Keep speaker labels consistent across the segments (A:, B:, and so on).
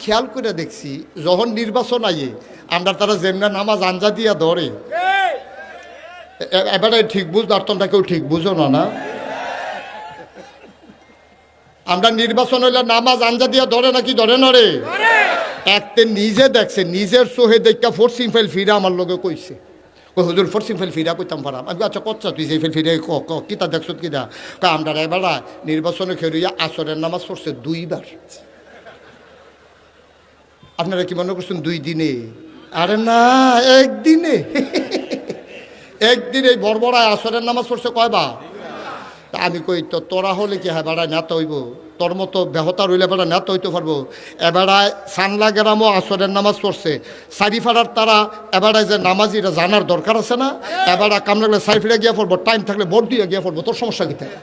A: খেয়াল করে দেখছি যখন নির্বাচন আইয়ে আমরা তারা যেমনা নামাজ আঞ্জা দিয়া ধরে এবারে ঠিক বুঝতো আর তোমরা কেউ ঠিক বুঝো না আমরা নির্বাচন হইলে নামাজ আঞ্জা দিয়া ধরে নাকি ধরে না রে একতে নিজে দেখছে নিজের চোহে দেখা ফোর্সিং ফাইল ফিরা আমার লগে কইছে হুজুর ফোর্সিং ফাইল ফিরা কইতাম পারাম আমি আচ্ছা কচ্ছা তুই সেই ফাইল ফিরে কিতা দেখছ কিনা আমরা এবার নির্বাচনে খেলিয়া আসরের নামাজ পড়ছে 2 বার। আপনারা কি মনে করছেন 2 দিনে? আরে না, একদিনে। একদিনে বড়বড়ায় আসরের নামাজ পড়ছে কয়বার? আমি কই তো তোরা হলে কি হ্যাঁ বেড়ায় নেতা হইব, তোর মতো বেহতা রইলে বেড়া নেতা হইতে পারবো? এবারায় সানলা গ্রামও আসরের নামাজ পড়ছে, সারিফাড়ার তারা এবারায় যে নামাজিরা জানার দরকার আছে না, এবারা কাম লাগলে সারিফিরা গিয়ে পড়বো, টাইম থাকলে ভোট দিয়ে গিয়ে পড়বো, তোর সমস্যা কি থাকে?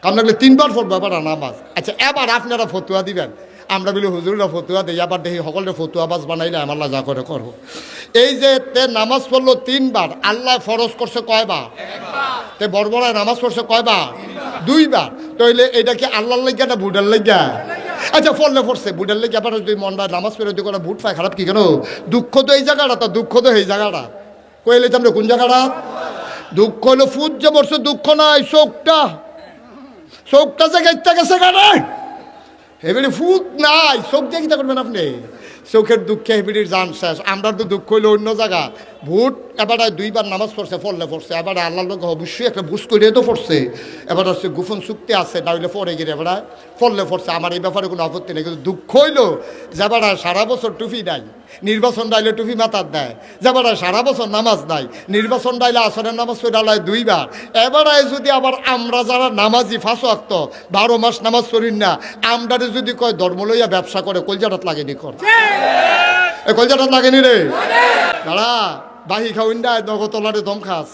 A: কাম লাগলে 3 বার পড়বো এবার নামাজ। আচ্ছা এবার আপনারা ফতুয়া দিবেন, আমরা বলি হুজুররা ফতুয়া দিই, আবার দেখি সকলের ফতুয়াবাজ বানাইলে আমার যা করে করবো। এই যে তে নামাজ পড়লো 3 বার, আল্লাহ ফরজ করছে কয়বার? তে বড়বড়ায় নামাজ পড়ছে কয়বার? 2 বার। তাইলে এটা কি আল্লাহর লাগিয়া না বুডার লাগিয়া? আচ্ছা ফললে পড়ছে বুডার লাগিয়া, আবার যদি মনটা নামাজ পড়ে দুই করে বুট পায় খারাপ কি কেন? দুঃখ তো এই জায়গাটা, তো দুঃখ তো এই জায়গাটা কইলে তো আমরা কোন জায়গাটা? দুঃখ হলো ফুট যে পড়ছে, দুঃখ নাই চোখটা যে গাইতে গেছে গানে হেবিড়ি ফুট নাই, চোখ দিয়ে কিতা করবেন আপনি? চোখের দুঃখে হেবিড়ির জান শেষ। আমরা তো দুঃখ হইলো অন্য জায়গা। ভোট এবারে 2 বার নামাজ পড়ছে, ফললে পড়ছে, এবারে আল্লাহর লোক অবশ্যই একটা বুঝ করে তো পড়ছে। এবার হচ্ছে গোপন চুক্তি আছে, না হইলে পরে গিয়ে এবারে ফললে পড়ছে। আমার এই ব্যাপারে কোনো আপত্তি নেই, কিন্তু দুঃখ হইলো যাবার সারা বছর টুপি নাই, নির্বাচন ডাইলে টুপি মাথার দেয়, যাবার সারা বছর নামাজ নাই, নির্বাচন ডাইলে আসরের নামাজ পড়ালায় 2 বার। এবারে যদি আবার আমরা যারা নামাজি 5 ওয়াক্ত 12 মাস নামাজ পড়িন না, আমরারে যদি কয় ধর্ম লইয়া ব্যবসা করে, কলজাটাত লাগেনি কর, কলজাটাত লাগেনি রে দাঁড়া বাহি খাওয়াইন নগতলারে দম খাস।